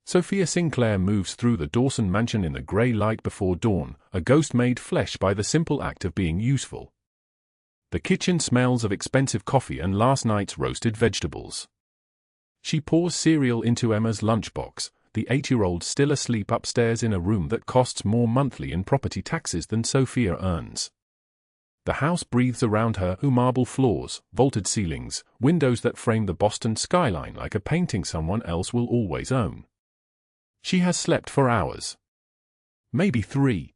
Sofia Sinclair moves through the Dawson mansion in the grey light before dawn, a ghost made flesh by the simple act of being useful. The kitchen smells of expensive coffee and last night's roasted vegetables. She pours cereal into Emma's lunchbox, the 8-year-old still asleep upstairs in a room that costs more monthly in property taxes than Sofia earns. The house breathes around her, marble floors, vaulted ceilings, windows that frame the Boston skyline like a painting someone else will always own. She has slept for hours. Maybe 3.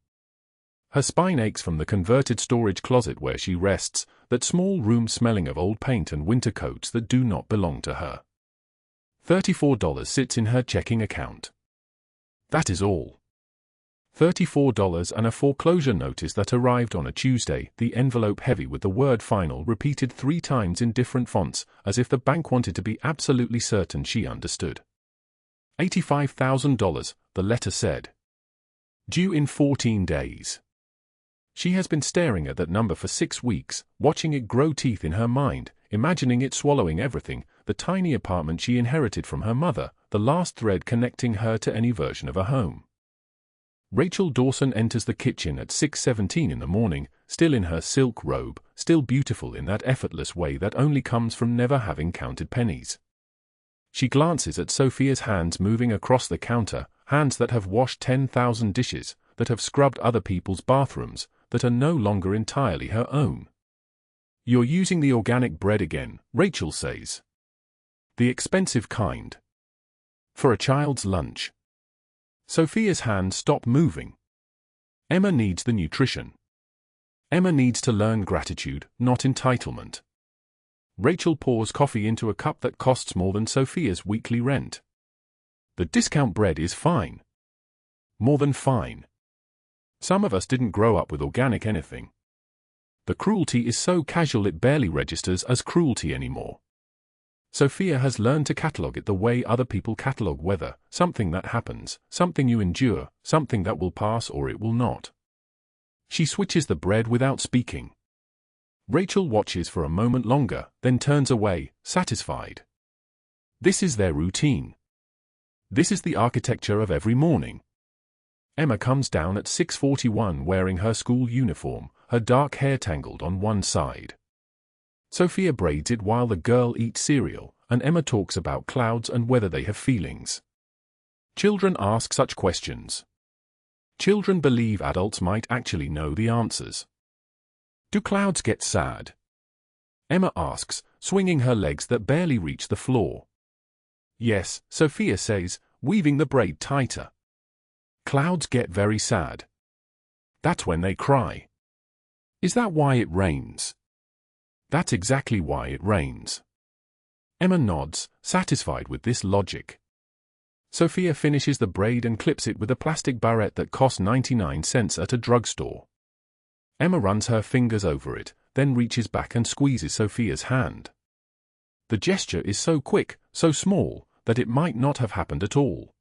Her spine aches from the converted storage closet where she rests, that small room smelling of old paint and winter coats that do not belong to her. $34 sits in her checking account. That is all. $34 and a foreclosure notice that arrived on a Tuesday, the envelope heavy with the word final repeated 3 times in different fonts, as if the bank wanted to be absolutely certain she understood. $85,000, the letter said. Due in 14 days. She has been staring at that number for 6 weeks, watching it grow teeth in her mind, imagining it swallowing everything, the tiny apartment she inherited from her mother, the last thread connecting her to any version of a home. Rachel Dawson enters the kitchen at 6:17 in the morning, still in her silk robe, still beautiful in that effortless way that only comes from never having counted pennies. She glances at Sofia's hands moving across the counter, hands that have washed 10,000 dishes, that have scrubbed other people's bathrooms, that are no longer entirely her own. "You're using the organic bread again," Rachel says. "The expensive kind. For a child's lunch." Sofia's hands stop moving. Emma needs the nutrition. Emma needs to learn gratitude, not entitlement. Rachel pours coffee into a cup that costs more than Sofia's weekly rent. The discount bread is fine. More than fine. Some of us didn't grow up with organic anything. The cruelty is so casual it barely registers as cruelty anymore. Sofia has learned to catalogue it the way other people catalogue weather, something that happens, something you endure, something that will pass or it will not. She switches the bread without speaking. Rachel watches for a moment longer, then turns away, satisfied. This is their routine. This is the architecture of every morning. Emma comes down at 6:41 wearing her school uniform, her dark hair tangled on one side. Sofia braids it while the girl eats cereal, and Emma talks about clouds and whether they have feelings. Children ask such questions. Children believe adults might actually know the answers. Do clouds get sad? Emma asks, swinging her legs that barely reach the floor. Yes, Sofia says, weaving the braid tighter. Clouds get very sad. That's when they cry. Is that why it rains? That's exactly why it rains. Emma nods, satisfied with this logic. Sofia finishes the braid and clips it with a plastic barrette that costs 99 cents at a drugstore. Emma runs her fingers over it, then reaches back and squeezes Sofia's hand. The gesture is so quick, so small, that it might not have happened at all.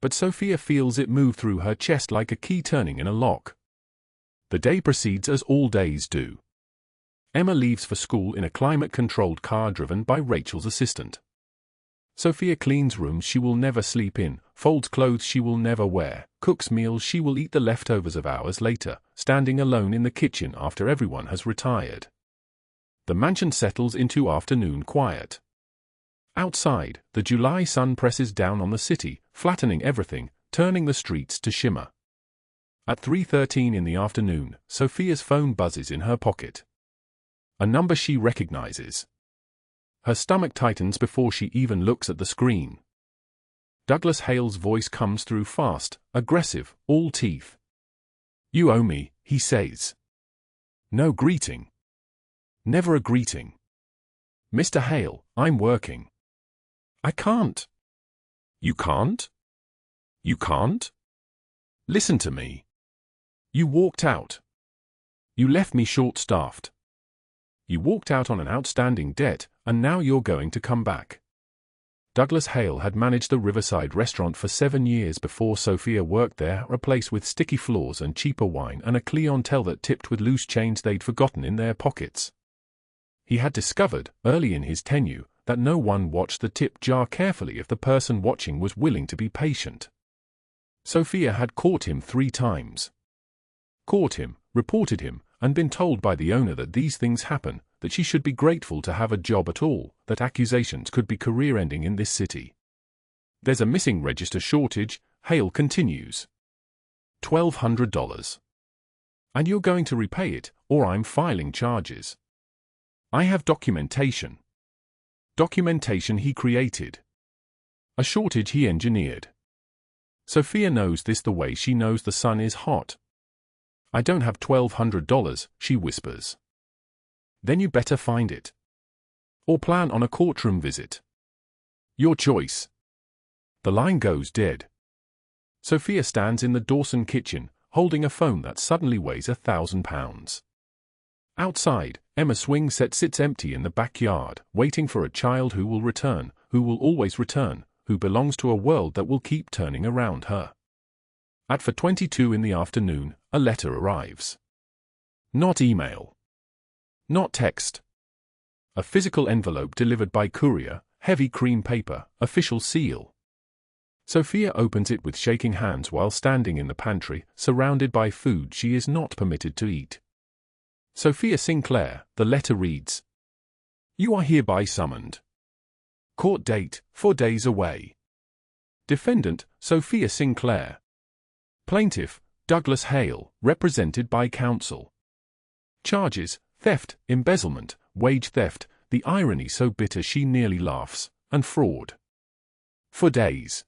But Sofia feels it move through her chest like a key turning in a lock. The day proceeds as all days do. Emma leaves for school in a climate-controlled car driven by Rachel's assistant. Sofia cleans rooms she will never sleep in, folds clothes she will never wear, cooks meals she will eat the leftovers of hours later, standing alone in the kitchen after everyone has retired. The mansion settles into afternoon quiet. Outside, the July sun presses down on the city, flattening everything, turning the streets to shimmer. At 3:13 in the afternoon, Sofia's phone buzzes in her pocket. A number she recognizes. Her stomach tightens before she even looks at the screen. Douglas Hale's voice comes through fast, aggressive, all teeth. "You owe me," he says. No greeting. Never a greeting. "Mr. Hale, I'm working." "I can't." "You can't? You can't? Listen to me. You walked out. You left me short-staffed. You walked out on an outstanding debt, and now you're going to come back." Douglas Hale had managed the Riverside restaurant for 7 years before Sofia worked there, a place with sticky floors and cheaper wine and a clientele that tipped with loose change they'd forgotten in their pockets. He had discovered, early in his tenure, that no one watched the tip jar carefully if the person watching was willing to be patient. Sofia had caught him 3 times. Caught him, reported him, and been told by the owner that these things happen, that she should be grateful to have a job at all, that accusations could be career-ending in this city. There's a missing register shortage, Hale continues. $1,200. And you're going to repay it, or I'm filing charges. I have documentation. Documentation he created. A shortage he engineered. Sofia knows this the way she knows the sun is hot. I don't have $1,200, she whispers. Then you better find it. Or plan on a courtroom visit. Your choice. The line goes dead. Sofia stands in the Dawson kitchen, holding a phone that suddenly weighs 1,000 pounds. Outside, Emma's swing set sits empty in the backyard, waiting for a child who will return, who will always return, who belongs to a world that will keep turning around her. At 4:22 in the afternoon, a letter arrives. Not email. Not text. A physical envelope delivered by courier, heavy cream paper, official seal. Sofia opens it with shaking hands while standing in the pantry, surrounded by food she is not permitted to eat. Sofia Sinclair, the letter reads. You are hereby summoned. Court date, 4 days away. Defendant, Sofia Sinclair. Plaintiff, Douglas Hale, represented by counsel. Charges, theft, embezzlement, wage theft, the irony so bitter she nearly laughs, and fraud. 4 days.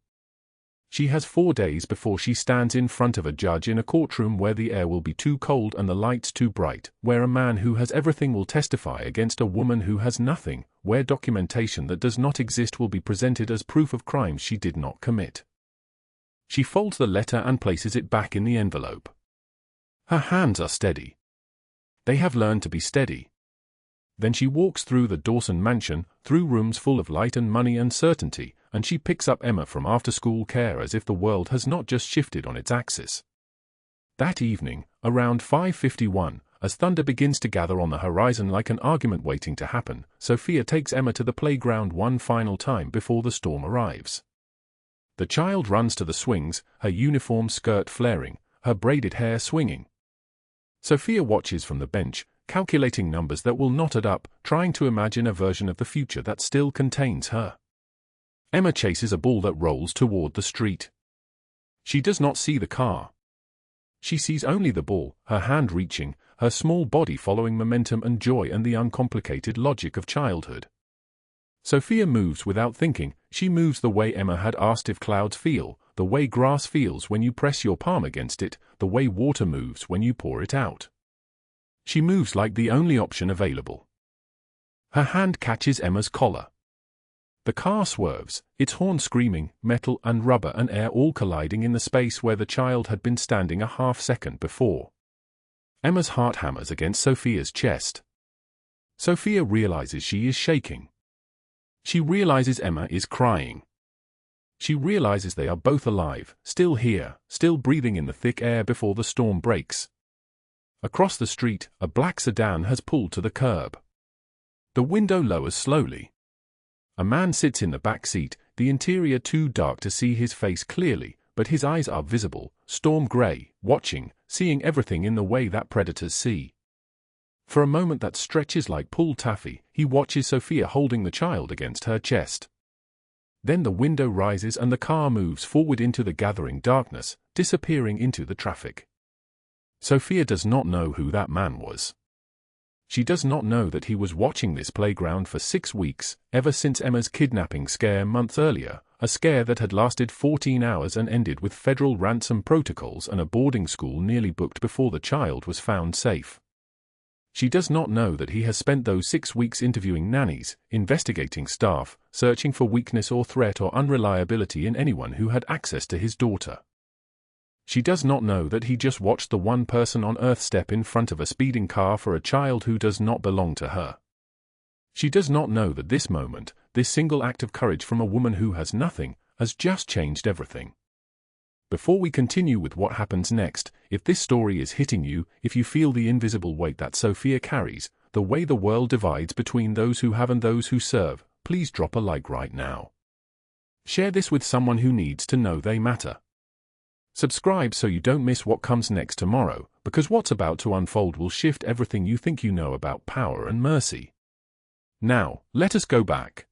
She has 4 days before she stands in front of a judge in a courtroom where the air will be too cold and the lights too bright, where a man who has everything will testify against a woman who has nothing, where documentation that does not exist will be presented as proof of crimes she did not commit. She folds the letter and places it back in the envelope. Her hands are steady. They have learned to be steady. Then she walks through the Dawson mansion, through rooms full of light and money and certainty, and she picks up Emma from after-school care as if the world has not just shifted on its axis. That evening, around 5:51, as thunder begins to gather on the horizon like an argument waiting to happen, Sofia takes Emma to the playground one final time before the storm arrives. The child runs to the swings, her uniform skirt flaring, her braided hair swinging. Sofia watches from the bench, calculating numbers that will not add up, trying to imagine a version of the future that still contains her. Emma chases a ball that rolls toward the street. She does not see the car. She sees only the ball, her hand reaching, her small body following momentum and joy and the uncomplicated logic of childhood. Sofia moves without thinking. She moves the way Emma had asked if clouds feel, the way grass feels when you press your palm against it, the way water moves when you pour it out. She moves like the only option available. Her hand catches Emma's collar. The car swerves, its horn screaming, metal and rubber and air all colliding in the space where the child had been standing a half-second before. Emma's heart hammers against Sofia's chest. Sofia realizes she is shaking. She realizes Emma is crying. She realizes they are both alive, still here, still breathing in the thick air before the storm breaks. Across the street, a black sedan has pulled to the curb. The window lowers slowly. A man sits in the back seat, the interior too dark to see his face clearly, but his eyes are visible, storm gray, watching, seeing everything in the way that predators see. For a moment that stretches like pulled taffy, he watches Sofia holding the child against her chest. Then the window rises and the car moves forward into the gathering darkness, disappearing into the traffic. Sofia does not know who that man was. She does not know that he was watching this playground for 6 weeks, ever since Emma's kidnapping scare months earlier, a scare that had lasted 14 hours and ended with federal ransom protocols and a boarding school nearly booked before the child was found safe. She does not know that he has spent those 6 weeks interviewing nannies, investigating staff, searching for weakness or threat or unreliability in anyone who had access to his daughter. She does not know that he just watched the one person on earth step in front of a speeding car for a child who does not belong to her. She does not know that this moment, this single act of courage from a woman who has nothing, has just changed everything. Before we continue with what happens next, if this story is hitting you, if you feel the invisible weight that Sofia carries, the way the world divides between those who have and those who serve, please drop a like right now. Share this with someone who needs to know they matter. Subscribe so you don't miss what comes next tomorrow, because what's about to unfold will shift everything you think you know about power and mercy. Now, let us go back.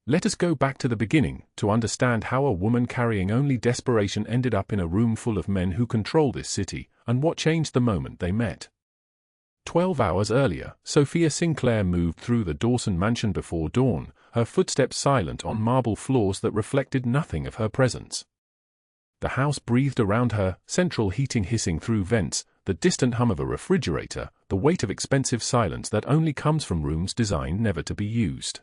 Let us go back to the beginning, to understand how a woman carrying only desperation ended up in a room full of men who control this city, and what changed the moment they met. 12 hours earlier, Sofia Sinclair moved through the Dawson mansion before dawn, her footsteps silent on marble floors that reflected nothing of her presence. The house breathed around her, central heating hissing through vents, the distant hum of a refrigerator, the weight of expensive silence that only comes from rooms designed never to be used.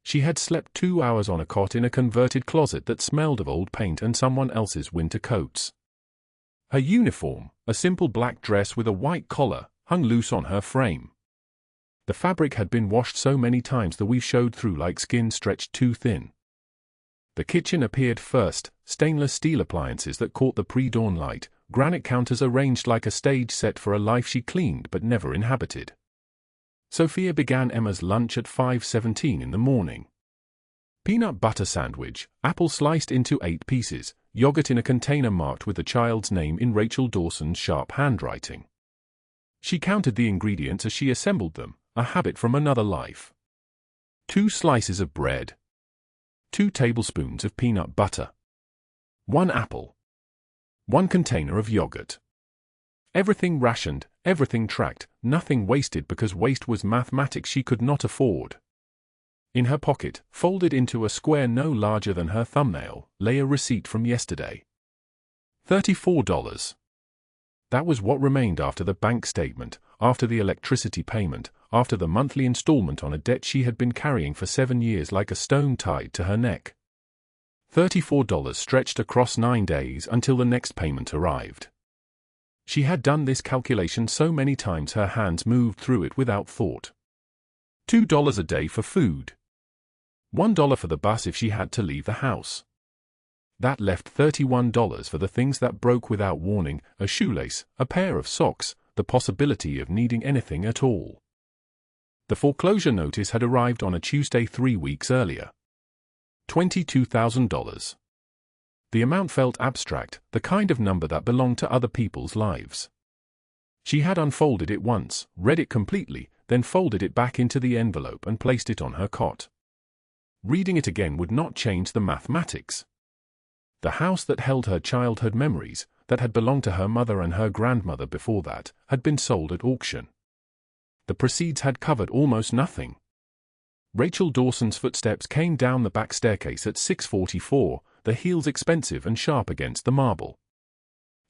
She had slept 2 hours on a cot in a converted closet that smelled of old paint and someone else's winter coats. Her uniform, a simple black dress with a white collar, hung loose on her frame. The fabric had been washed so many times the weave showed through like skin stretched too thin. The kitchen appeared first, stainless steel appliances that caught the pre-dawn light, granite counters arranged like a stage set for a life she cleaned but never inhabited. Sofia began Emma's lunch at 5:17 in the morning. Peanut butter sandwich, apple sliced into 8 pieces, yogurt in a container marked with the child's name in Rachel Dawson's sharp handwriting. She counted the ingredients as she assembled them, a habit from another life. 2 slices of bread. 2 tablespoons of peanut butter. 1 apple. 1 container of yogurt. Everything rationed, everything tracked, nothing wasted because waste was mathematics she could not afford. In her pocket, folded into a square no larger than her thumbnail, lay a receipt from yesterday. $34. That was what remained after the bank statement, after the electricity payment, after the monthly installment on a debt she had been carrying for 7 years like a stone tied to her neck. $34 stretched across 9 days until the next payment arrived. She had done this calculation so many times her hands moved through it without thought. $2 a day for food. $1 for the bus if she had to leave the house. That left $31 for the things that broke without warning, a shoelace, a pair of socks, the possibility of needing anything at all. The foreclosure notice had arrived on a Tuesday 3 weeks earlier. $22,000. The amount felt abstract, the kind of number that belonged to other people's lives. She had unfolded it once, read it completely, then folded it back into the envelope and placed it on her cot. Reading it again would not change the mathematics. The house that held her childhood memories, that had belonged to her mother and her grandmother before that, had been sold at auction. The proceeds had covered almost nothing. Rachel Dawson's footsteps came down the back staircase at 6:44, the heels expensive and sharp against the marble.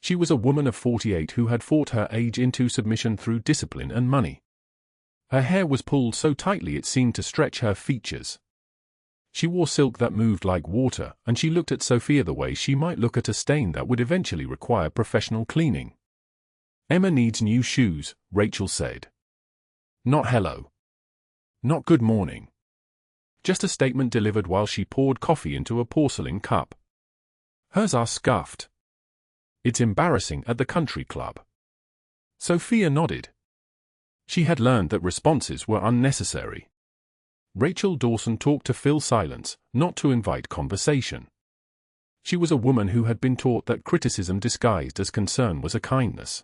She was a woman of 48 who had fought her age into submission through discipline and money. Her hair was pulled so tightly it seemed to stretch her features. She wore silk that moved like water, and she looked at Sofia the way she might look at a stain that would eventually require professional cleaning. "Emma needs new shoes," Rachel said. Not hello. Not good morning. Just a statement delivered while she poured coffee into a porcelain cup. Hers are scuffed. It's embarrassing at the country club. Sofia nodded. She had learned that responses were unnecessary. Rachel Dawson talked to fill silence, not to invite conversation. She was a woman who had been taught that criticism disguised as concern was a kindness.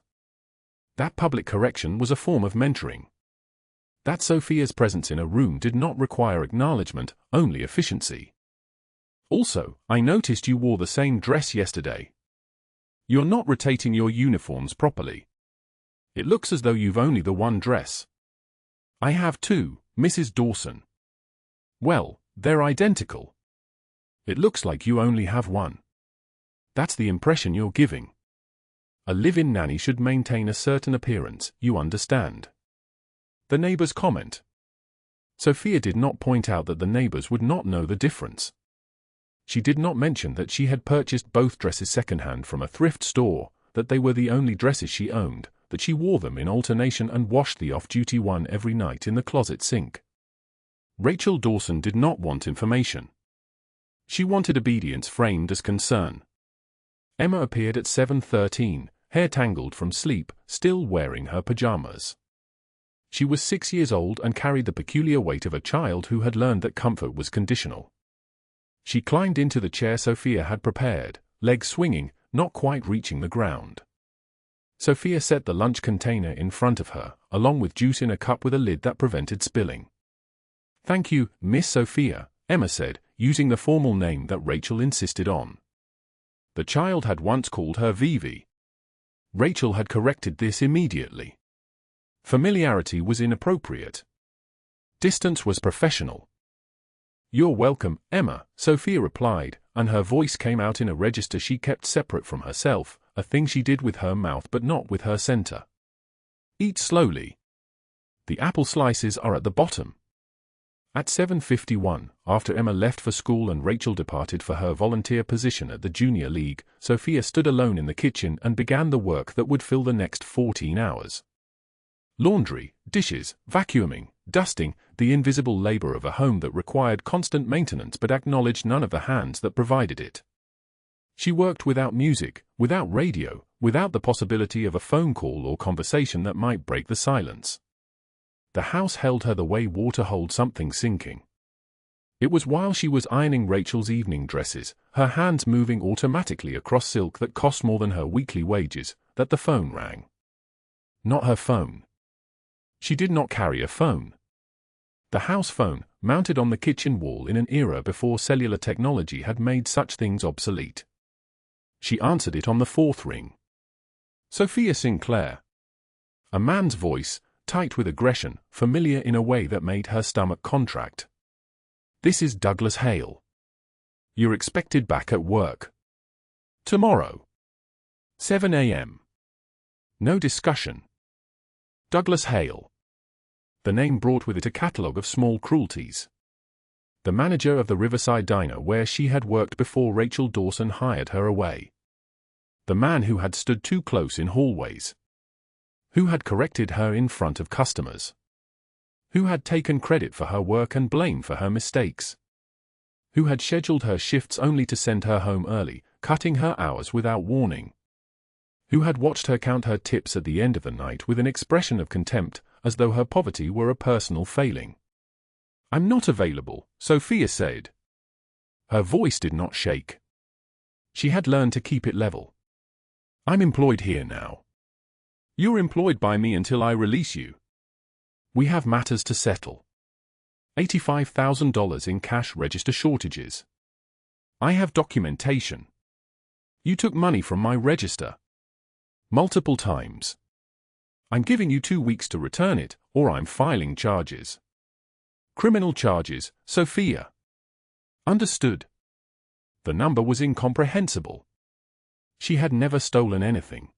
That public correction was a form of mentoring. That Sofia's presence in a room did not require acknowledgement, only efficiency. Also, I noticed you wore the same dress yesterday. You're not rotating your uniforms properly. It looks as though you've only the one dress. I have two, Mrs. Dawson. Well, they're identical. It looks like you only have one. That's the impression you're giving. A live-in nanny should maintain a certain appearance, you understand. The neighbor's comment. Sofia did not point out that the neighbors would not know the difference. She did not mention that she had purchased both dresses secondhand from a thrift store, that they were the only dresses she owned, that she wore them in alternation and washed the off-duty one every night in the closet sink. Rachel Dawson did not want information. She wanted obedience framed as concern. Emma appeared at 7:13, hair tangled from sleep, still wearing her pajamas. She was 6 years old and carried the peculiar weight of a child who had learned that comfort was conditional. She climbed into the chair Sofia had prepared, legs swinging, not quite reaching the ground. Sofia set the lunch container in front of her, along with juice in a cup with a lid that prevented spilling. "Thank you, Miss Sofia," Emma said, using the formal name that Rachel insisted on. The child had once called her Vivi. Rachel had corrected this immediately. Familiarity was inappropriate. Distance was professional. "You're welcome, Emma," Sofia replied, and her voice came out in a register she kept separate from herself, a thing she did with her mouth but not with her center. "Eat slowly. The apple slices are at the bottom." At 7:51, after Emma left for school and Rachel departed for her volunteer position at the Junior League, Sofia stood alone in the kitchen and began the work that would fill the next 14 hours. Laundry, dishes, vacuuming, dusting, the invisible labor of a home that required constant maintenance but acknowledged none of the hands that provided it. She worked without music, without radio, without the possibility of a phone call or conversation that might break the silence. The house held her the way water holds something sinking. It was while she was ironing Rachel's evening dresses, her hands moving automatically across silk that cost more than her weekly wages, that the phone rang. Not her phone. She did not carry a phone. The house phone, mounted on the kitchen wall in an era before cellular technology had made such things obsolete. She answered it on the fourth ring. Sofia Sinclair. A man's voice, tight with aggression, familiar in a way that made her stomach contract. "This is Douglas Hale. You're expected back at work. Tomorrow. 7 a.m. No discussion." Douglas Hale. The name brought with it a catalogue of small cruelties. The manager of the Riverside Diner where she had worked before Rachel Dawson hired her away. The man who had stood too close in hallways. Who had corrected her in front of customers. Who had taken credit for her work and blame for her mistakes. Who had scheduled her shifts only to send her home early, cutting her hours without warning. Who had watched her count her tips at the end of the night with an expression of contempt, as though her poverty were a personal failing. "I'm not available," Sofia said. Her voice did not shake. She had learned to keep it level. "I'm employed here now. You're employed by me until I release you. We have matters to settle. $85,000 in cash register shortages. I have documentation. You took money from my register. Multiple times. I'm giving you 2 weeks to return it, or I'm filing charges. Criminal charges, Sofia." Understood. The number was incomprehensible. She had never stolen anything.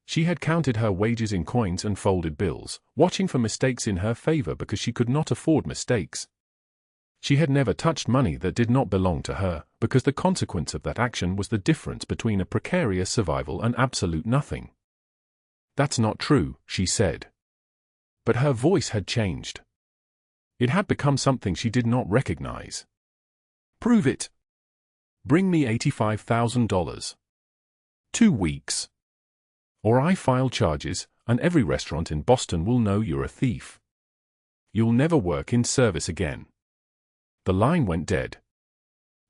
She had counted her wages in coins and folded bills, watching for mistakes in her favor because she could not afford mistakes. She had never touched money that did not belong to her, because the consequence of that action was the difference between a precarious survival and absolute nothing. "That's not true," she said. But her voice had changed. It had become something she did not recognize. "Prove it. Bring me $85,000. 2 weeks. Or I file charges, and every restaurant in Boston will know you're a thief. You'll never work in service again." The line went dead.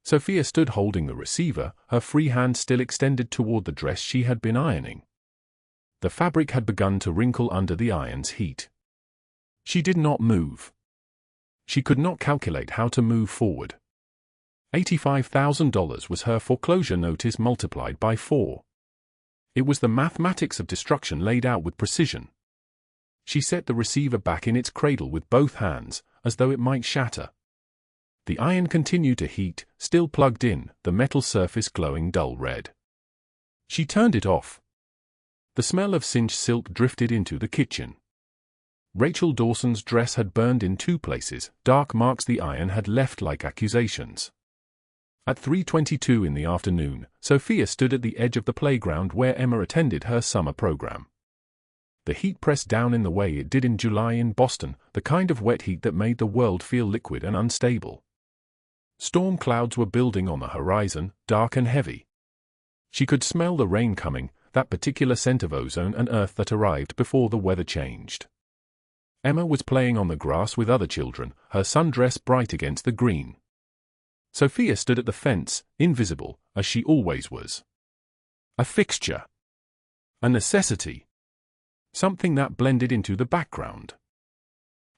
Sofia stood holding the receiver, her free hand still extended toward the dress she had been ironing. The fabric had begun to wrinkle under the iron's heat. She did not move. She could not calculate how to move forward. $85,000 was her foreclosure notice multiplied by 4. It was the mathematics of destruction laid out with precision. She set the receiver back in its cradle with both hands, as though it might shatter. The iron continued to heat, still plugged in, the metal surface glowing dull red. She turned it off. The smell of singed silk drifted into the kitchen. Rachel Dawson's dress had burned in 2 places, dark marks the iron had left like accusations. At 3:22 in the afternoon, Sofia stood at the edge of the playground where Emma attended her summer program. The heat pressed down in the way it did in July in Boston, the kind of wet heat that made the world feel liquid and unstable. Storm clouds were building on the horizon, dark and heavy. She could smell the rain coming, that particular scent of ozone and earth that arrived before the weather changed. Emma was playing on the grass with other children, her sundress bright against the green. Sofia stood at the fence, invisible, as she always was. A fixture. A necessity. Something that blended into the background.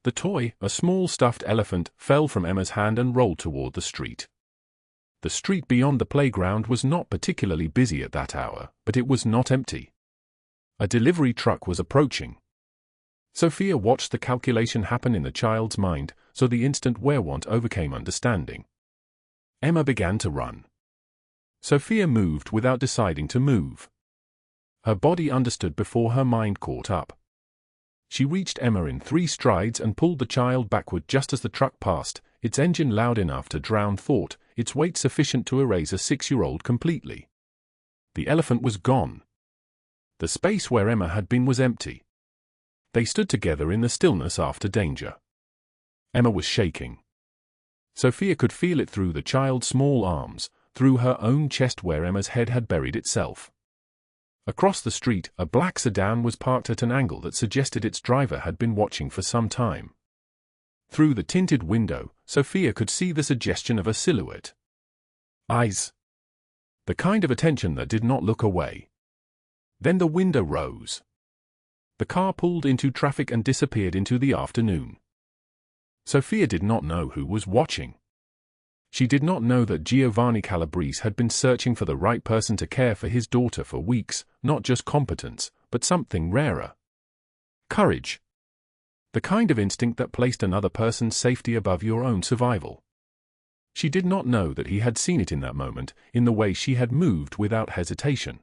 The toy, a small stuffed elephant, fell from Emma's hand and rolled toward the street. The street beyond the playground was not particularly busy at that hour, but it was not empty. A delivery truck was approaching. Sofia watched the calculation happen in the child's mind, so the instant werewant overcame understanding. Emma began to run. Sofia moved without deciding to move. Her body understood before her mind caught up. She reached Emma in 3 strides and pulled the child backward just as the truck passed, its engine loud enough to drown thought, its weight sufficient to erase a 6-year-old completely. The elephant was gone. The space where Emma had been was empty. They stood together in the stillness after danger. Emma was shaking. Sofia could feel it through the child's small arms, through her own chest where Emma's head had buried itself. Across the street, a black sedan was parked at an angle that suggested its driver had been watching for some time. Through the tinted window, Sofia could see the suggestion of a silhouette. Eyes. The kind of attention that did not look away. Then the window rose. The car pulled into traffic and disappeared into the afternoon. Sofia did not know who was watching. She did not know that Giovanni Calabrese had been searching for the right person to care for his daughter for weeks, not just competence, but something rarer. Courage. The kind of instinct that placed another person's safety above your own survival. She did not know that he had seen it in that moment, in the way she had moved without hesitation.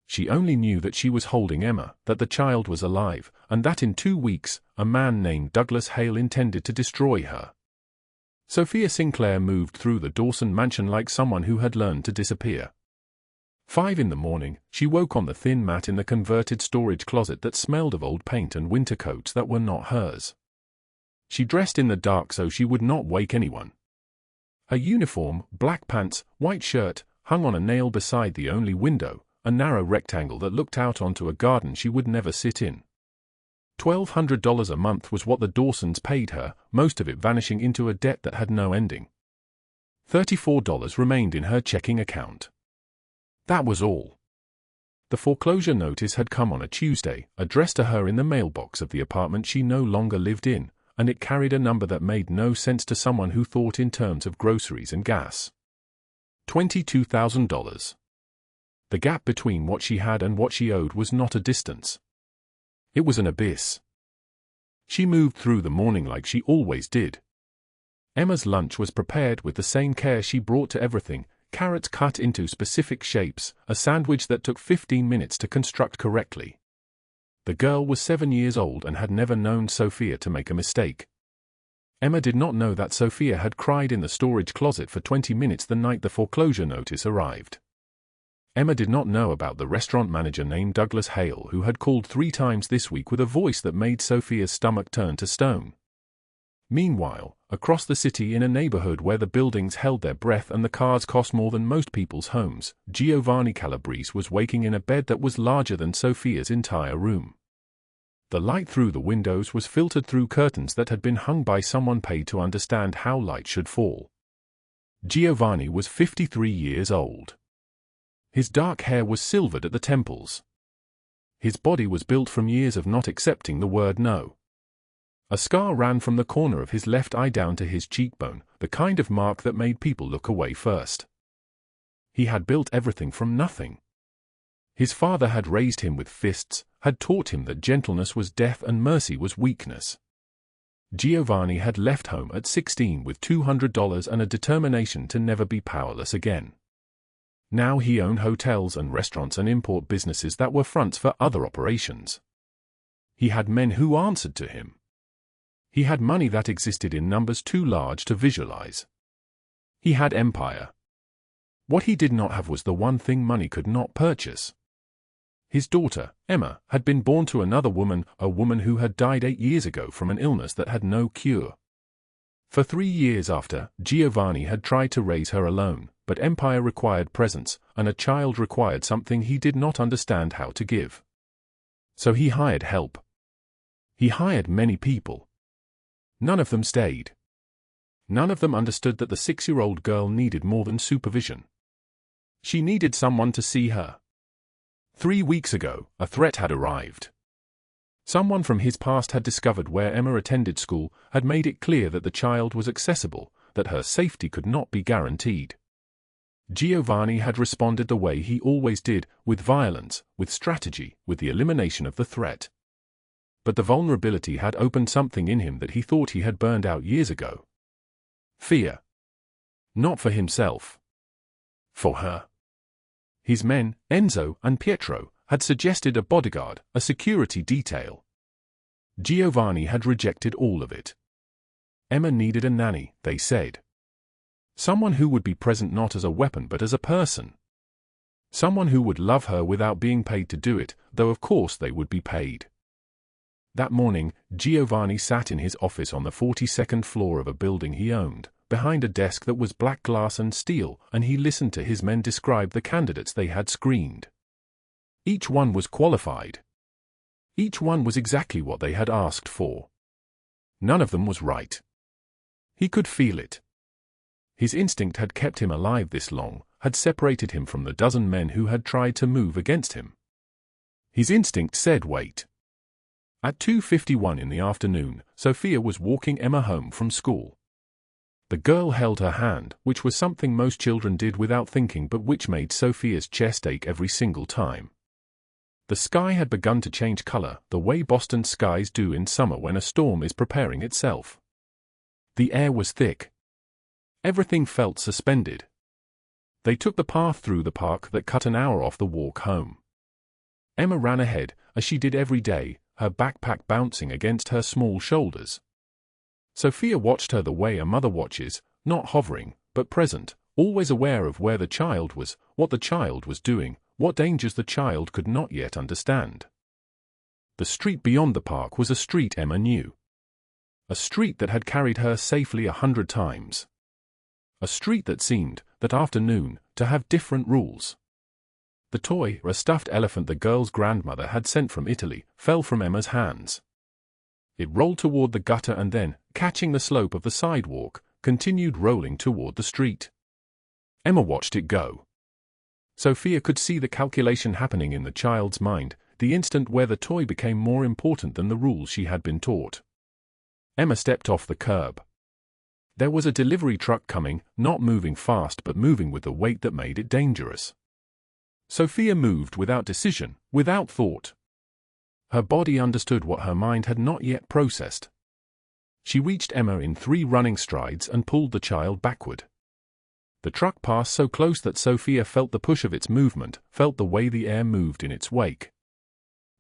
She only knew that she was holding Emma, that the child was alive, and that in 2 weeks, a man named Douglas Hale intended to destroy her. Sofia Sinclair moved through the Dawson mansion like someone who had learned to disappear. 5 in the morning, she woke on the thin mat in the converted storage closet that smelled of old paint and winter coats that were not hers. She dressed in the dark so she would not wake anyone. Her uniform, black pants, white shirt, hung on a nail beside the only window, a narrow rectangle that looked out onto a garden she would never sit in. $1,200 a month was what the Dawsons paid her, most of it vanishing into a debt that had no ending. $34 remained in her checking account. That was all. The foreclosure notice had come on a Tuesday, addressed to her in the mailbox of the apartment she no longer lived in, and it carried a number that made no sense to someone who thought in terms of groceries and gas. $22,000. The gap between what she had and what she owed was not a distance. It was an abyss. She moved through the morning like she always did. Emma's lunch was prepared with the same care she brought to everything, carrots cut into specific shapes, a sandwich that took 15 minutes to construct correctly. The girl was 7 years old and had never known Sofia to make a mistake. Emma did not know that Sofia had cried in the storage closet for 20 minutes the night the foreclosure notice arrived. Emma did not know about the restaurant manager named Douglas Hale who had called 3 times this week with a voice that made Sofia's stomach turn to stone. Meanwhile, across the city in a neighborhood where the buildings held their breath and the cars cost more than most people's homes, Giovanni Calabrese was waking in a bed that was larger than Sofia's entire room. The light through the windows was filtered through curtains that had been hung by someone paid to understand how light should fall. Giovanni was 53 years old. His dark hair was silvered at the temples. His body was built from years of not accepting the word no. A scar ran from the corner of his left eye down to his cheekbone, the kind of mark that made people look away first. He had built everything from nothing. His father had raised him with fists, had taught him that gentleness was death and mercy was weakness. Giovanni had left home at 16 with $200 and a determination to never be powerless again. Now he owned hotels and restaurants and import businesses that were fronts for other operations. He had men who answered to him. He had money that existed in numbers too large to visualize. He had empire. What he did not have was the one thing money could not purchase. His daughter, Emma, had been born to another woman, a woman who had died 8 years ago from an illness that had no cure. For 3 years after, Giovanni had tried to raise her alone, but empire required presence, and a child required something he did not understand how to give. So he hired help. He hired many people. None of them stayed. None of them understood that the 6-year-old girl needed more than supervision. She needed someone to see her. 3 weeks ago, a threat had arrived. Someone from his past had discovered where Emma attended school, had made it clear that the child was accessible, that her safety could not be guaranteed. Giovanni had responded the way he always did, with violence, with strategy, with the elimination of the threat. But the vulnerability had opened something in him that he thought he had burned out years ago. Fear. Not for himself. For her. His men, Enzo and Pietro, had suggested a bodyguard, a security detail. Giovanni had rejected all of it. Emma needed a nanny, they said. Someone who would be present not as a weapon but as a person. Someone who would love her without being paid to do it, though of course they would be paid. That morning, Giovanni sat in his office on the 42nd floor of a building he owned, behind a desk that was black glass and steel, and he listened to his men describe the candidates they had screened. Each one was qualified. Each one was exactly what they had asked for. None of them was right. He could feel it. His instinct had kept him alive this long, had separated him from the dozen men who had tried to move against him. His instinct said wait. At 2:51 in the afternoon, Sofia was walking Emma home from school. The girl held her hand, which was something most children did without thinking but which made Sofia's chest ache every single time. The sky had begun to change color, the way Boston skies do in summer when a storm is preparing itself. The air was thick. Everything felt suspended. They took the path through the park that cut an hour off the walk home. Emma ran ahead, as she did every day, her backpack bouncing against her small shoulders. Sofia watched her the way a mother watches, not hovering, but present, always aware of where the child was, what the child was doing, what dangers the child could not yet understand. The street beyond the park was a street Emma knew. A street that had carried her safely 100 times. A street that seemed, that afternoon, to have different rules. The toy, a stuffed elephant the girl's grandmother had sent from Italy, fell from Emma's hands. It rolled toward the gutter and then, catching the slope of the sidewalk, continued rolling toward the street. Emma watched it go. Sofia could see the calculation happening in the child's mind, the instant where the toy became more important than the rules she had been taught. Emma stepped off the curb. There was a delivery truck coming, not moving fast but moving with the weight that made it dangerous. Sofia moved without decision, without thought. Her body understood what her mind had not yet processed. She reached Emma in 3 running strides and pulled the child backward. The truck passed so close that Sofia felt the push of its movement, felt the way the air moved in its wake.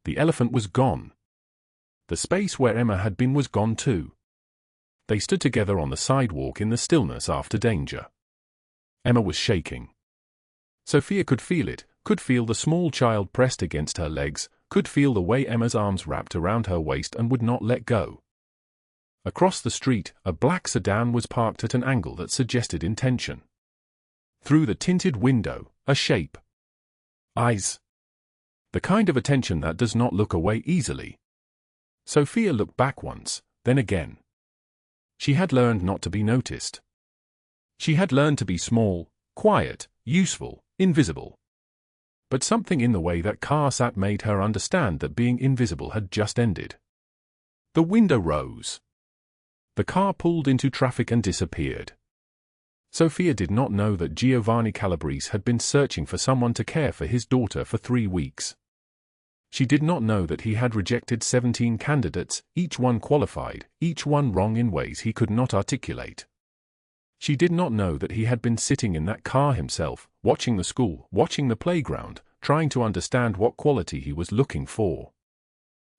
The elephant was gone. The space where Emma had been was gone too. They stood together on the sidewalk in the stillness after danger. Emma was shaking. Sofia could feel it, could feel the small child pressed against her legs, could feel the way Emma's arms wrapped around her waist and would not let go. Across the street, a black sedan was parked at an angle that suggested intention. Through the tinted window, a shape. Eyes. The kind of attention that does not look away easily. Sofia looked back once, then again. She had learned not to be noticed. She had learned to be small, quiet, useful, invisible. But something in the way that car sat made her understand that being invisible had just ended. The window rose. The car pulled into traffic and disappeared. Sofia did not know that Giovanni Calabrese had been searching for someone to care for his daughter for 3 weeks. She did not know that he had rejected 17 candidates, each one qualified, each one wrong in ways he could not articulate. She did not know that he had been sitting in that car himself, watching the school, watching the playground, trying to understand what quality he was looking for.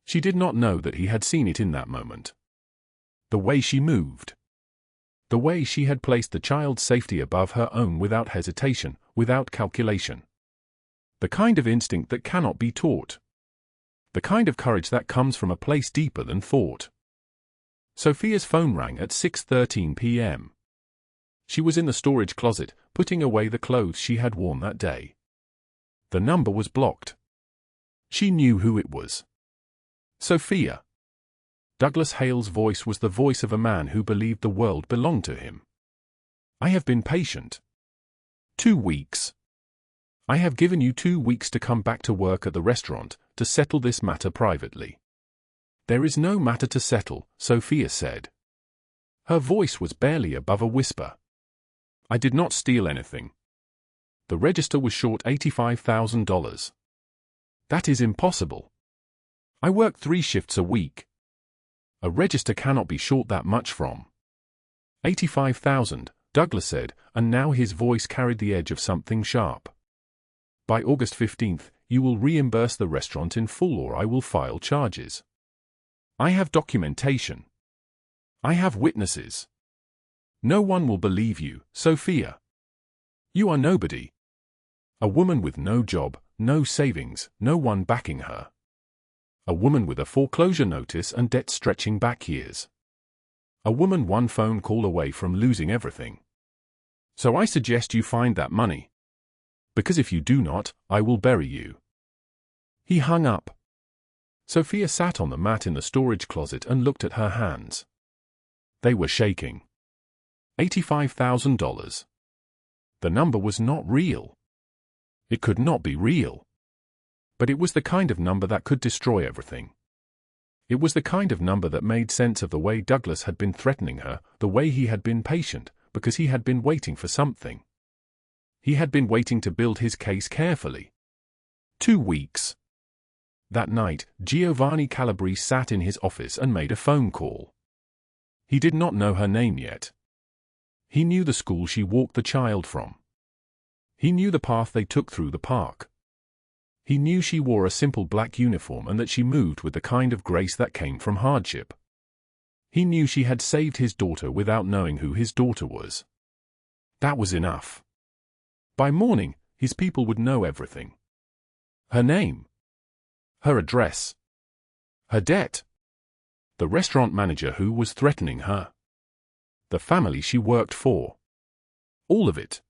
She did not know that he had seen it in that moment. The way she moved. The way she had placed the child's safety above her own without hesitation, without calculation. The kind of instinct that cannot be taught. The kind of courage that comes from a place deeper than thought. Sofia's phone rang at 6:13 p.m. She was in the storage closet, putting away the clothes she had worn that day. The number was blocked. She knew who it was. Sofia. Douglas Hale's voice was the voice of a man who believed the world belonged to him. I have been patient. 2 weeks. I have given you 2 weeks to come back to work at the restaurant, to settle this matter privately. There is no matter to settle, Sofia said. Her voice was barely above a whisper. I did not steal anything. The register was short $85,000. That is impossible. I work 3 shifts a week. A register cannot be short that much from. 85,000, Douglas said, and now his voice carried the edge of something sharp. By August 15th, you will reimburse the restaurant in full or I will file charges. I have documentation. I have witnesses. No one will believe you, Sofia. You are nobody. A woman with no job, no savings, no one backing her. A woman with a foreclosure notice and debt stretching back years. A woman 1 phone call away from losing everything. So I suggest you find that money. Because if you do not, I will bury you. He hung up. Sofia sat on the mat in the storage closet and looked at her hands. They were shaking. $85,000. The number was not real. It could not be real. But it was the kind of number that could destroy everything. It was the kind of number that made sense of the way Douglas had been threatening her, the way he had been patient, because he had been waiting for something. He had been waiting to build his case carefully. 2 weeks. That night, Giovanni Calabrese sat in his office and made a phone call. He did not know her name yet. He knew the school she walked the child from. He knew the path they took through the park. He knew she wore a simple black uniform and that she moved with the kind of grace that came from hardship. He knew she had saved his daughter without knowing who his daughter was. That was enough. By morning, his people would know everything. Her name. Her address. Her debt. The restaurant manager who was threatening her. The family she worked for. All of it.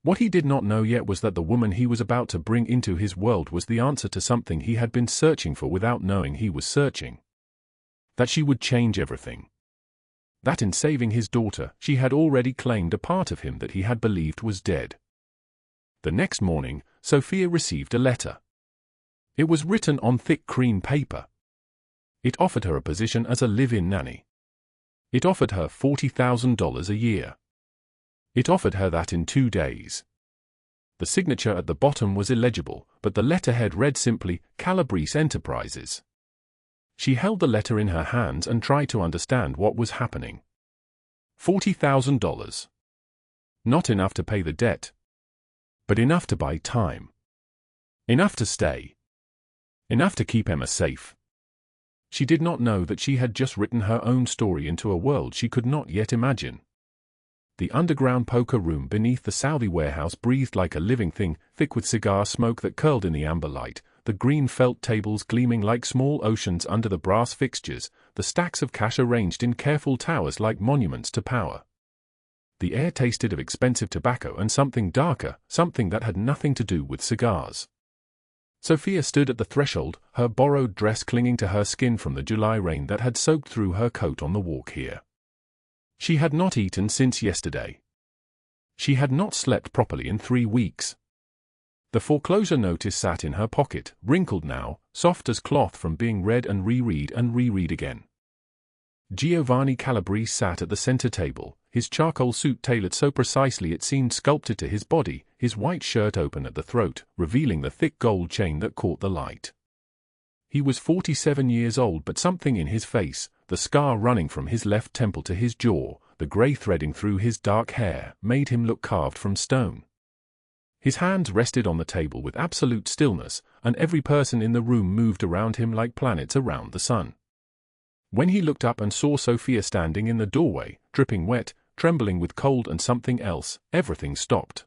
What he did not know yet was that the woman he was about to bring into his world was the answer to something he had been searching for without knowing he was searching. That she would change everything. That in saving his daughter, she had already claimed a part of him that he had believed was dead. The next morning, Sofia received a letter. It was written on thick cream paper. It offered her a position as a live-in nanny. It offered her $40,000 a year. It offered her that in 2 days. The signature at the bottom was illegible, but the letterhead read simply, Calabrese Enterprises. She held the letter in her hands and tried to understand what was happening. $40,000. Not enough to pay the debt. But enough to buy time. Enough to stay. Enough to keep Emma safe. She did not know that she had just written her own story into a world she could not yet imagine. The underground poker room beneath the Southie warehouse breathed like a living thing, thick with cigar smoke that curled in the amber light, the green felt tables gleaming like small oceans under the brass fixtures, the stacks of cash arranged in careful towers like monuments to power. The air tasted of expensive tobacco and something darker, something that had nothing to do with cigars. Sofia stood at the threshold, her borrowed dress clinging to her skin from the July rain that had soaked through her coat on the walk here. She had not eaten since yesterday. She had not slept properly in 3 weeks. The foreclosure notice sat in her pocket, wrinkled now, soft as cloth from being read and reread again. Giovanni Calabrese sat at the center table, his charcoal suit tailored so precisely it seemed sculpted to his body, his white shirt open at the throat, revealing the thick gold chain that caught the light. He was 47 years old, but something in his face, the scar running from his left temple to his jaw, the grey threading through his dark hair, made him look carved from stone. His hands rested on the table with absolute stillness, and every person in the room moved around him like planets around the sun. When he looked up and saw Sofia standing in the doorway, dripping wet, trembling with cold and something else, everything stopped.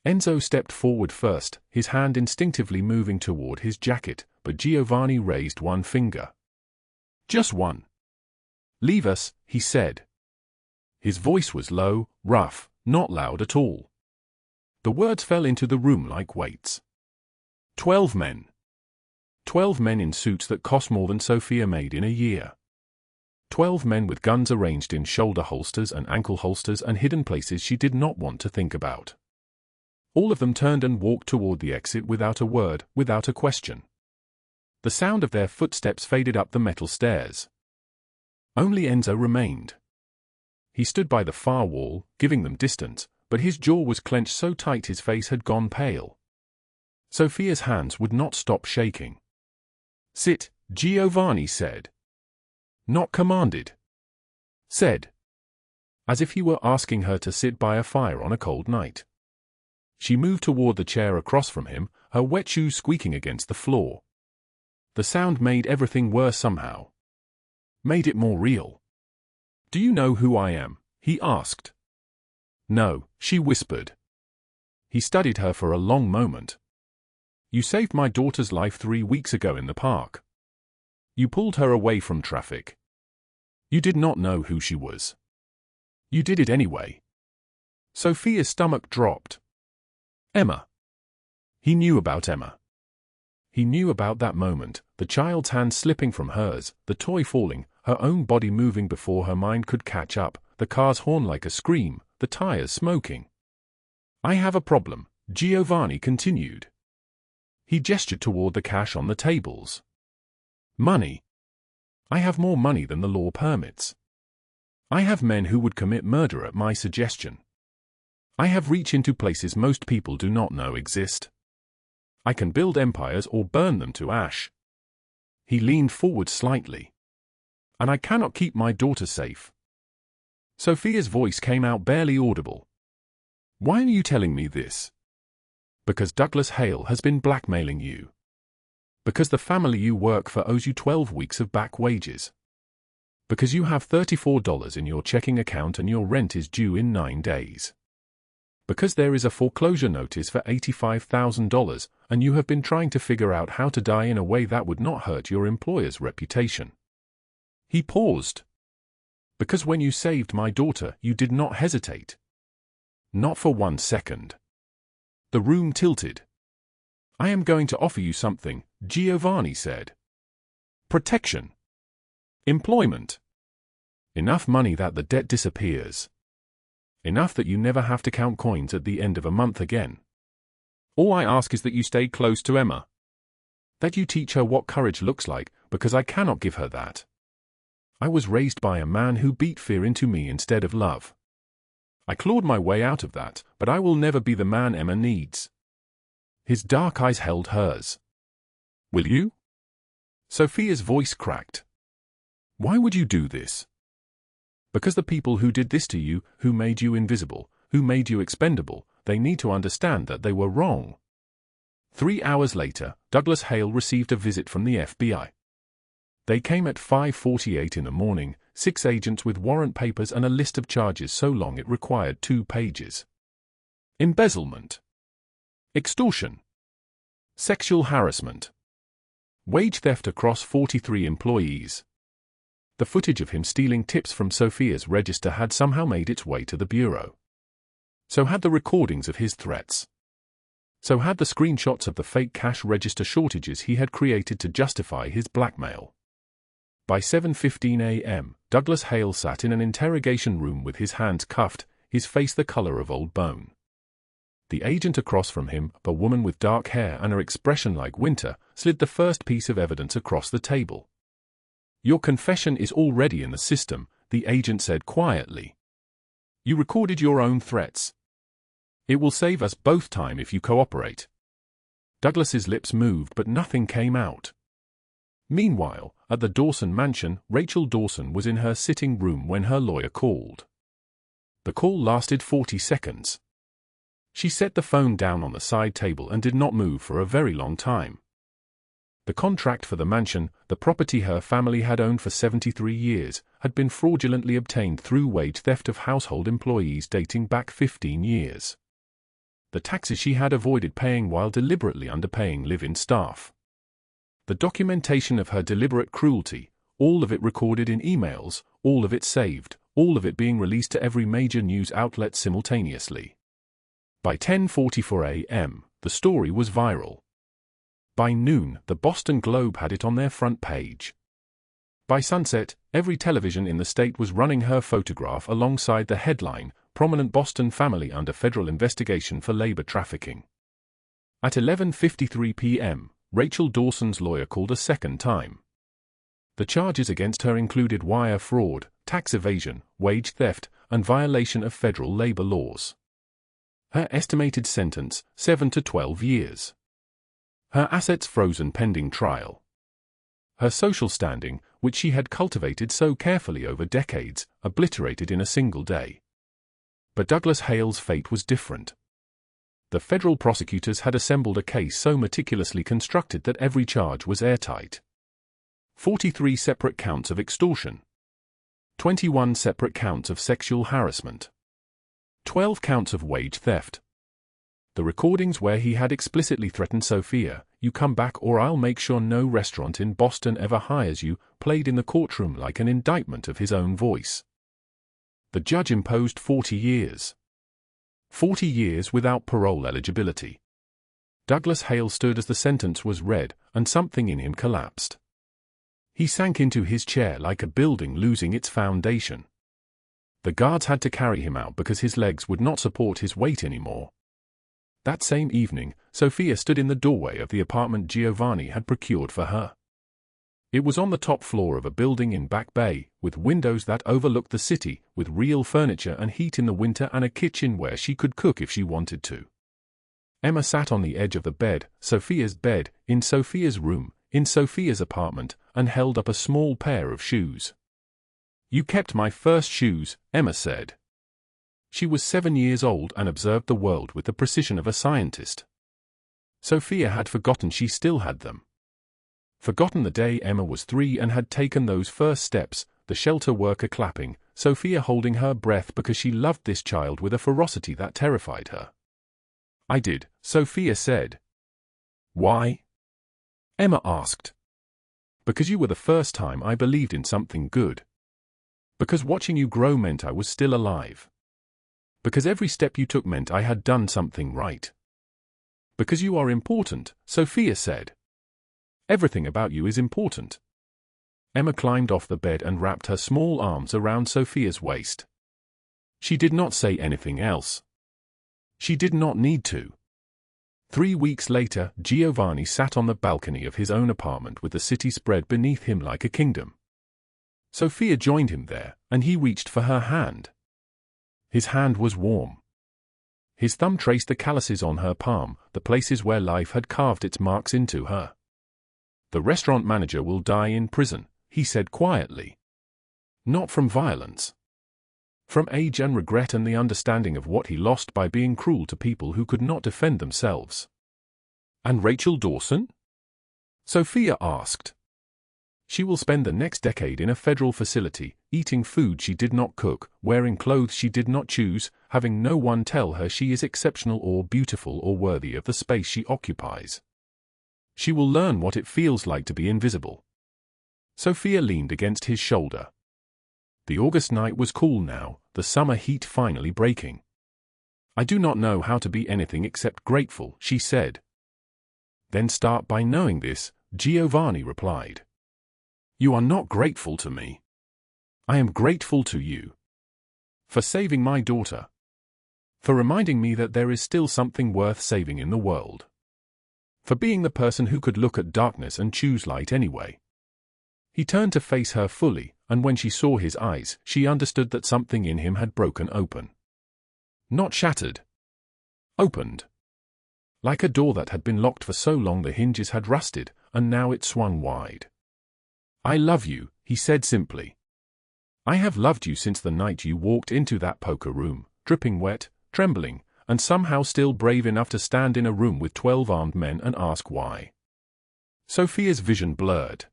Enzo stepped forward first, his hand instinctively moving toward his jacket, but Giovanni raised one finger. Just one. Leave us, he said. His voice was low, rough, not loud at all. The words fell into the room like weights. 12 men. 12 men in suits that cost more than Sofia made in a year. 12 men with guns arranged in shoulder holsters and ankle holsters and hidden places she did not want to think about. All of them turned and walked toward the exit without a word, without a question. The sound of their footsteps faded up the metal stairs. Only Enzo remained. He stood by the far wall, giving them distance, but his jaw was clenched so tight his face had gone pale. Sofia's hands would not stop shaking. "Sit," Giovanni said. Not commanded. Said. As if he were asking her to sit by a fire on a cold night. She moved toward the chair across from him, her wet shoes squeaking against the floor. The sound made everything worse somehow. Made it more real. "Do you know who I am?" he asked. "No," she whispered. He studied her for a long moment. "You saved my daughter's life 3 weeks ago in the park. You pulled her away from traffic. You did not know who she was. You did it anyway." Sofia's stomach dropped. Emma. He knew about Emma. He knew about that moment, the child's hand slipping from hers, the toy falling, her own body moving before her mind could catch up, the car's horn like a scream, the tires smoking. "I have a problem," Giovanni continued. He gestured toward the cash on the tables. "Money. I have more money than the law permits. I have men who would commit murder at my suggestion. I have reach into places most people do not know exist. I can build empires or burn them to ash." He leaned forward slightly. "And I cannot keep my daughter safe." Sofia's voice came out barely audible. "Why are you telling me this?" "Because Douglas Hale has been blackmailing you. Because the family you work for owes you 12 weeks of back wages. Because you have $34 in your checking account and your rent is due in 9 days. Because there is a foreclosure notice for $85,000 and you have been trying to figure out how to die in a way that would not hurt your employer's reputation." He paused. "Because when you saved my daughter, you did not hesitate. Not for 1 second." The room tilted. "I am going to offer you something," Giovanni said. "Protection. Employment. Enough money that the debt disappears. Enough that you never have to count coins at the end of a month again. All I ask is that you stay close to Emma. That you teach her what courage looks like, because I cannot give her that. I was raised by a man who beat fear into me instead of love. I clawed my way out of that, but I will never be the man Emma needs." His dark eyes held hers. "Will you?" Sofia's voice cracked. "Why would you do this?" "Because the people who did this to you, who made you invisible, who made you expendable, they need to understand that they were wrong." 3 hours later, Douglas Hale received a visit from the FBI. They came at 5:48 in the morning, 6 agents with warrant papers and a list of charges so long it required 2 pages. Embezzlement. Extortion. Sexual harassment. Wage theft across 43 employees. The footage of him stealing tips from Sofia's register had somehow made its way to the bureau. So had the recordings of his threats. So had the screenshots of the fake cash register shortages he had created to justify his blackmail. By 7:15 a.m., Douglas Hale sat in an interrogation room with his hands cuffed, his face the color of old bone. The agent across from him, a woman with dark hair and her expression like winter, slid the first piece of evidence across the table. "Your confession is already in the system," the agent said quietly. "You recorded your own threats. It will save us both time if you cooperate." Douglas's lips moved but nothing came out. Meanwhile, at the Dawson mansion, Rachel Dawson was in her sitting room when her lawyer called. The call lasted 40 seconds. She set the phone down on the side table and did not move for a very long time. The contract for the mansion, the property her family had owned for 73 years, had been fraudulently obtained through wage theft of household employees dating back 15 years. The taxes she had avoided paying while deliberately underpaying live-in staff. The documentation of her deliberate cruelty, all of it recorded in emails, all of it saved, all of it being released to every major news outlet simultaneously. By 10:44 a.m., the story was viral. By noon, the Boston Globe had it on their front page. By sunset, Every television in the state was running her photograph alongside the headline, "Prominent Boston Family Under Federal Investigation for Labor Trafficking." At 11:53 p.m., Rachel Dawson's lawyer called a second time. The charges against her included wire fraud, tax evasion, wage theft, and violation of federal labor laws. Her estimated sentence, 7 to 12 years. Her assets frozen pending trial. Her social standing, which she had cultivated so carefully over decades, obliterated in a single day. But Douglas Hale's fate was different. The federal prosecutors had assembled a case so meticulously constructed that every charge was airtight. 43 separate counts of extortion. 21 separate counts of sexual harassment. 12 counts of wage theft. The recordings where he had explicitly threatened Sofia, "You come back or I'll make sure no restaurant in Boston ever hires you," played in the courtroom like an indictment of his own voice. The judge imposed 40 years. 40 years without parole eligibility. Douglas Hale stood as the sentence was read, and something in him collapsed. He sank into his chair like a building losing its foundation. The guards had to carry him out because his legs would not support his weight anymore. That same evening, Sofia stood in the doorway of the apartment Giovanni had procured for her. It was on the top floor of a building in Back Bay, with windows that overlooked the city, with real furniture and heat in the winter and a kitchen where she could cook if she wanted to. Emma sat on the edge of the bed, Sofia's bed, in Sofia's room, in Sofia's apartment, and held up a small pair of shoes. "You kept my first shoes," Emma said. She was 7 years old and observed the world with the precision of a scientist. Sofia had forgotten she still had them. Forgotten the day Emma was 3 and had taken those first steps, the shelter worker clapping, Sofia holding her breath because she loved this child with a ferocity that terrified her. "I did," Sofia said. "Why?" Emma asked. "Because you were the first time I believed in something good. Because watching you grow meant I was still alive. Because every step you took meant I had done something right. Because you are important," Sofia said. "Everything about you is important." Emma climbed off the bed and wrapped her small arms around Sofia's waist. She did not say anything else. She did not need to. 3 weeks later, Giovanni sat on the balcony of his own apartment with the city spread beneath him like a kingdom. Sofia joined him there, and he reached for her hand. His hand was warm. His thumb traced the calluses on her palm, the places where life had carved its marks into her. "The restaurant manager will die in prison," he said quietly. "Not from violence. From age and regret and the understanding of what he lost by being cruel to people who could not defend themselves." "And Rachel Dawson?" Sofia asked. "She will spend the next decade in a federal facility, eating food she did not cook, wearing clothes she did not choose, having no one tell her she is exceptional or beautiful or worthy of the space she occupies. She will learn what it feels like to be invisible." Sofia leaned against his shoulder. The August night was cool now, the summer heat finally breaking. "I do not know how to be anything except grateful," she said. "Then start by knowing this," Giovanni replied. "You are not grateful to me. I am grateful to you. For saving my daughter. For reminding me that there is still something worth saving in the world. For being the person who could look at darkness and choose light anyway." He turned to face her fully, and when she saw his eyes, she understood that something in him had broken open. Not shattered. Opened. Like a door that had been locked for so long the hinges had rusted, and now it swung wide. "I love you," he said simply. "I have loved you since the night you walked into that poker room, dripping wet, trembling, and somehow still brave enough to stand in a room with 12 armed men and ask why." Sofia's vision blurred.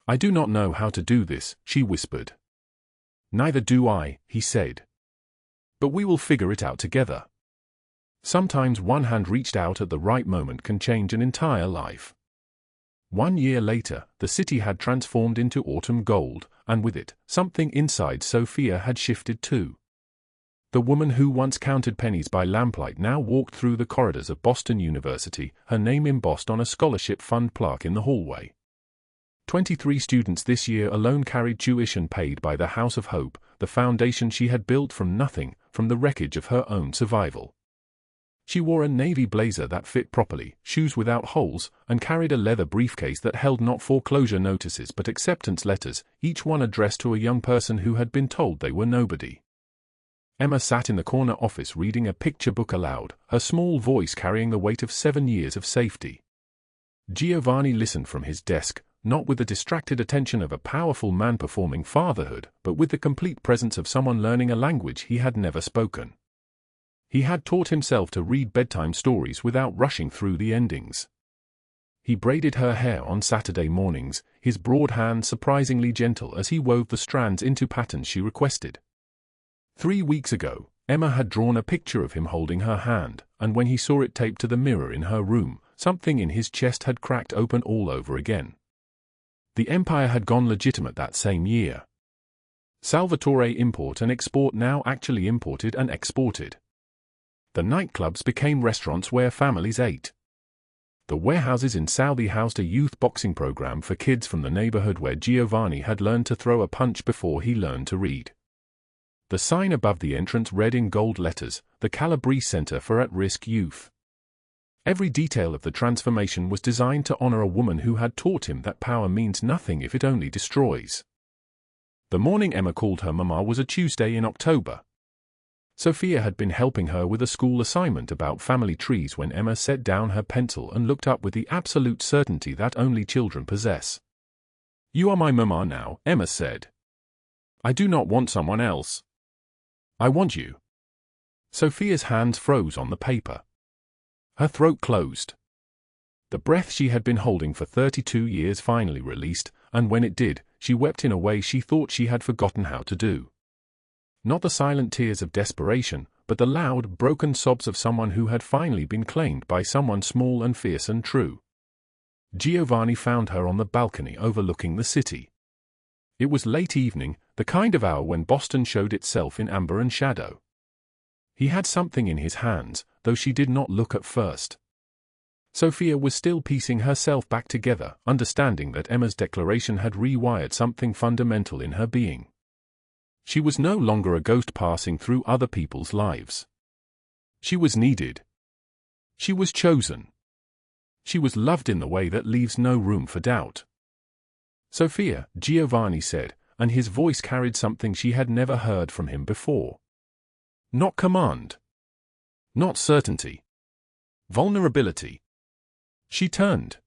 "I do not know how to do this," she whispered. "Neither do I," he said. "But we will figure it out together. Sometimes one hand reached out at the right moment can change an entire life." 1 year later, the city had transformed into autumn gold, and with it, something inside Sofia had shifted too. The woman who once counted pennies by lamplight now walked through the corridors of Boston University, her name embossed on a scholarship fund plaque in the hallway. 23 students this year alone carried tuition paid by the House of Hope, the foundation she had built from nothing, from the wreckage of her own survival. She wore a navy blazer that fit properly, shoes without holes, and carried a leather briefcase that held not foreclosure notices but acceptance letters, each one addressed to a young person who had been told they were nobody. Emma sat in the corner office reading a picture book aloud, her small voice carrying the weight of 7 years of safety. Giovanni listened from his desk, not with the distracted attention of a powerful man performing fatherhood, but with the complete presence of someone learning a language he had never spoken. He had taught himself to read bedtime stories without rushing through the endings. He braided her hair on Saturday mornings, his broad hands surprisingly gentle as he wove the strands into patterns she requested. 3 weeks ago, Emma had drawn a picture of him holding her hand, and when he saw it taped to the mirror in her room, something in his chest had cracked open all over again. The empire had gone legitimate that same year. Salvatore Import and Export now actually imported and exported. The nightclubs became restaurants where families ate. The warehouses in Southie housed a youth boxing program for kids from the neighborhood where Giovanni had learned to throw a punch before he learned to read. The sign above the entrance read in gold letters, "The Calabrese Center for At-Risk Youth." Every detail of the transformation was designed to honor a woman who had taught him that power means nothing if it only destroys. The morning Emma called her mama was a Tuesday in October. Sofia had been helping her with a school assignment about family trees when Emma set down her pencil and looked up with the absolute certainty that only children possess. "You are my mama now," Emma said. "I do not want someone else. I want you." Sofia's hands froze on the paper. Her throat closed. The breath she had been holding for 32 years finally released, and when it did, she wept in a way she thought she had forgotten how to do. Not the silent tears of desperation, but the loud, broken sobs of someone who had finally been claimed by someone small and fierce and true. Giovanni found her on the balcony overlooking the city. It was late evening, the kind of hour when Boston showed itself in amber and shadow. He had something in his hands, though she did not look at first. Sofia was still piecing herself back together, understanding that Emma's declaration had rewired something fundamental in her being. She was no longer a ghost passing through other people's lives. She was needed. She was chosen. She was loved in the way that leaves no room for doubt. "Sofia," Giovanni said, and his voice carried something she had never heard from him before. Not command. Not certainty. Vulnerability. She turned.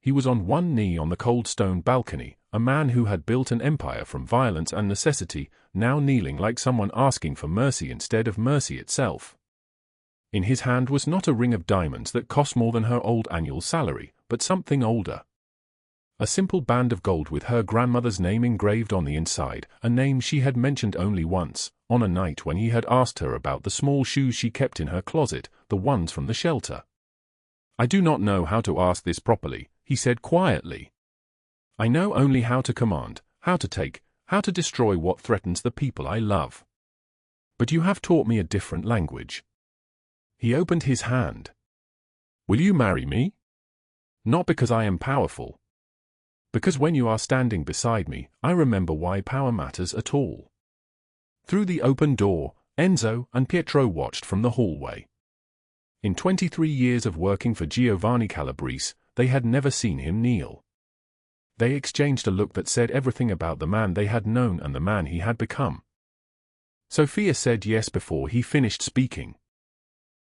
He was on one knee on the cold stone balcony, a man who had built an empire from violence and necessity, now kneeling like someone asking for mercy instead of mercy itself. In his hand was not a ring of diamonds that cost more than her old annual salary, but something older. A simple band of gold with her grandmother's name engraved on the inside, a name she had mentioned only once, on a night when he had asked her about the small shoes she kept in her closet, the ones from the shelter. "I do not know how to ask this properly," he said quietly. "I know only how to command, how to take, how to destroy what threatens the people I love. But you have taught me a different language." He opened his hand. "Will you marry me? Not because I am powerful. Because when you are standing beside me, I remember why power matters at all." Through the open door, Enzo and Pietro watched from the hallway. In 23 years of working for Giovanni Calabrese, they had never seen him kneel. They exchanged a look that said everything about the man they had known and the man he had become. Sofia said yes before he finished speaking.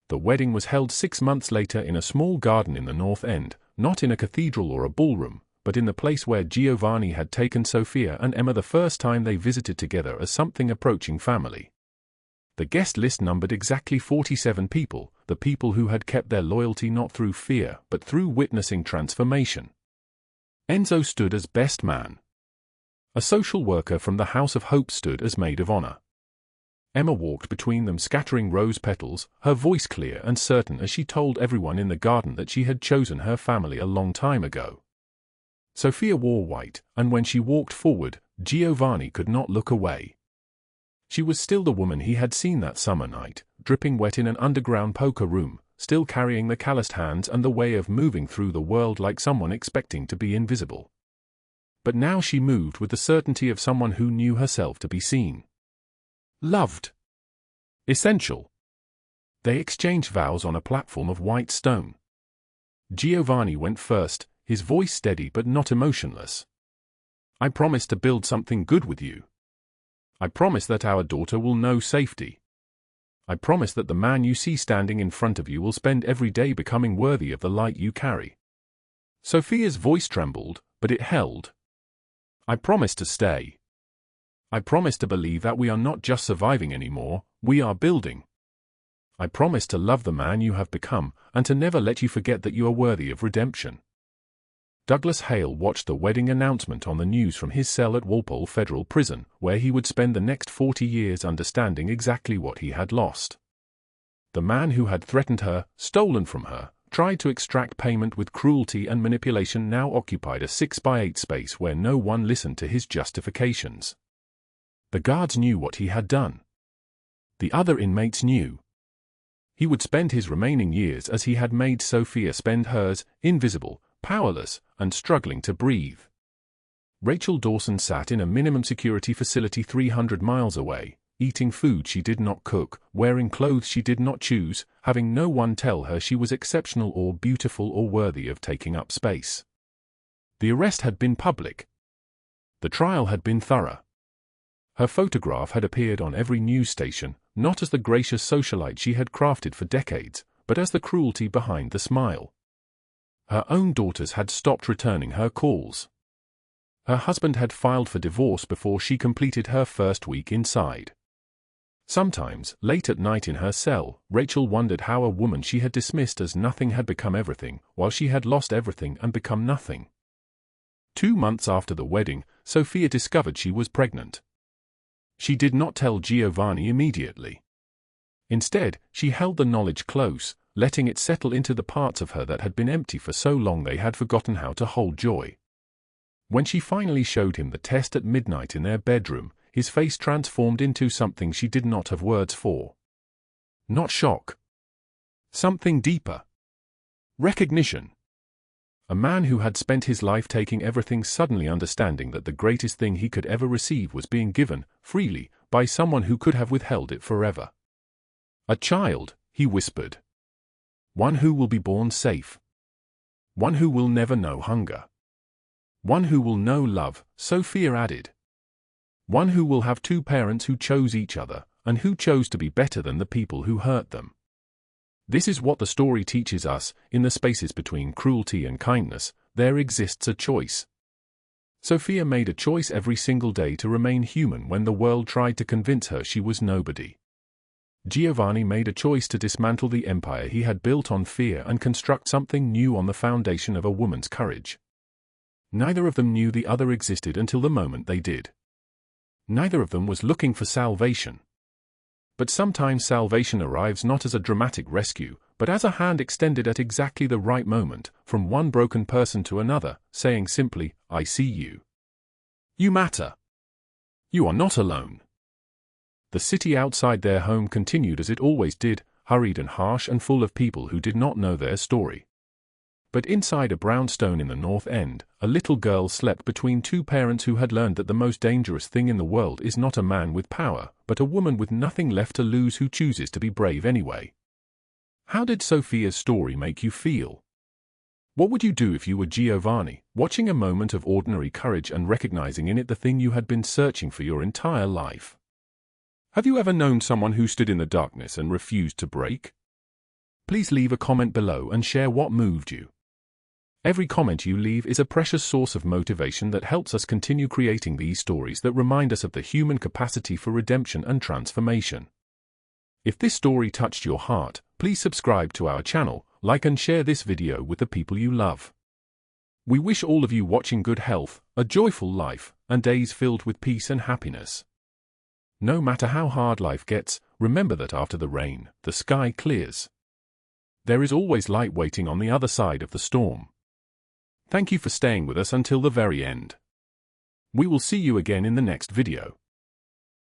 The wedding was held 6 months later in a small garden in the North End, not in a cathedral or a ballroom, but in the place where Giovanni had taken Sofia and Emma the first time they visited together as something approaching family. The guest list numbered exactly 47 people, the people who had kept their loyalty not through fear but through witnessing transformation. Enzo stood as best man. A social worker from the House of Hope stood as maid of honor. Emma walked between them scattering rose petals, her voice clear and certain as she told everyone in the garden that she had chosen her family a long time ago. Sofia wore white, and when she walked forward, Giovanni could not look away. She was still the woman he had seen that summer night, dripping wet in an underground poker room, still carrying the calloused hands and the way of moving through the world like someone expecting to be invisible. But now she moved with the certainty of someone who knew herself to be seen, loved, essential. They exchanged vows on a platform of white stone. Giovanni went first, his voice steady but not emotionless. I promise to build something good with you. I promise that our daughter will know safety. I promise that the man you see standing in front of you will spend every day becoming worthy of the light you carry. Sofia's voice trembled, but it held. I promise to stay. I promise to believe that we are not just surviving anymore, we are building. I promise to love the man you have become, and to never let you forget that you are worthy of redemption. Douglas Hale watched the wedding announcement on the news from his cell at Walpole Federal Prison, where he would spend the next 40 years understanding exactly what he had lost. The man who had threatened her, stolen from her, tried to extract payment with cruelty and manipulation now occupied a 6x8 space where no one listened to his justifications. The guards knew what he had done. The other inmates knew. He would spend his remaining years as he had made Sofia spend hers, invisible, powerless, and struggling to breathe. Rachel Dawson sat in a minimum security facility 300 miles away, eating food she did not cook, wearing clothes she did not choose, having no one tell her she was exceptional or beautiful or worthy of taking up space. The arrest had been public. The trial had been thorough. Her photograph had appeared on every news station, not as the gracious socialite she had crafted for decades, but as the cruelty behind the smile. Her own daughters had stopped returning her calls. Her husband had filed for divorce before she completed her first week inside. Sometimes, late at night in her cell, Rachel wondered how a woman she had dismissed as nothing had become everything, while she had lost everything and become nothing. 2 months after the wedding, Sofia discovered she was pregnant. She did not tell Giovanni immediately. Instead, she held the knowledge close, letting it settle into the parts of her that had been empty for so long they had forgotten how to hold joy. When she finally showed him the test at midnight in their bedroom, his face transformed into something she did not have words for. Not shock. Something deeper. Recognition. A man who had spent his life taking everything suddenly understanding that the greatest thing he could ever receive was being given, freely, by someone who could have withheld it forever. A child, he whispered. One who will be born safe. One who will never know hunger. One who will know love, Sofia added. One who will have 2 parents who chose each other, and who chose to be better than the people who hurt them. This is what the story teaches us: in the spaces between cruelty and kindness, there exists a choice. Sofia made a choice every single day to remain human when the world tried to convince her she was nobody. Giovanni made a choice to dismantle the empire he had built on fear and construct something new on the foundation of a woman's courage. Neither of them knew the other existed until the moment they did. Neither of them was looking for salvation. But sometimes salvation arrives not as a dramatic rescue, but as a hand extended at exactly the right moment, from one broken person to another, saying simply, I see you. You matter. You are not alone. The city outside their home continued as it always did, hurried and harsh and full of people who did not know their story. But inside a brownstone in the North End, a little girl slept between 2 parents who had learned that the most dangerous thing in the world is not a man with power, but a woman with nothing left to lose who chooses to be brave anyway. How did Sofia's story make you feel? What would you do if you were Giovanni, watching a moment of ordinary courage and recognizing in it the thing you had been searching for your entire life? Have you ever known someone who stood in the darkness and refused to break? Please leave a comment below and share what moved you. Every comment you leave is a precious source of motivation that helps us continue creating these stories that remind us of the human capacity for redemption and transformation. If this story touched your heart, please subscribe to our channel, like and share this video with the people you love. We wish all of you watching good health, a joyful life, and days filled with peace and happiness. No matter how hard life gets, remember that after the rain, the sky clears. There is always light waiting on the other side of the storm. Thank you for staying with us until the very end. We will see you again in the next video.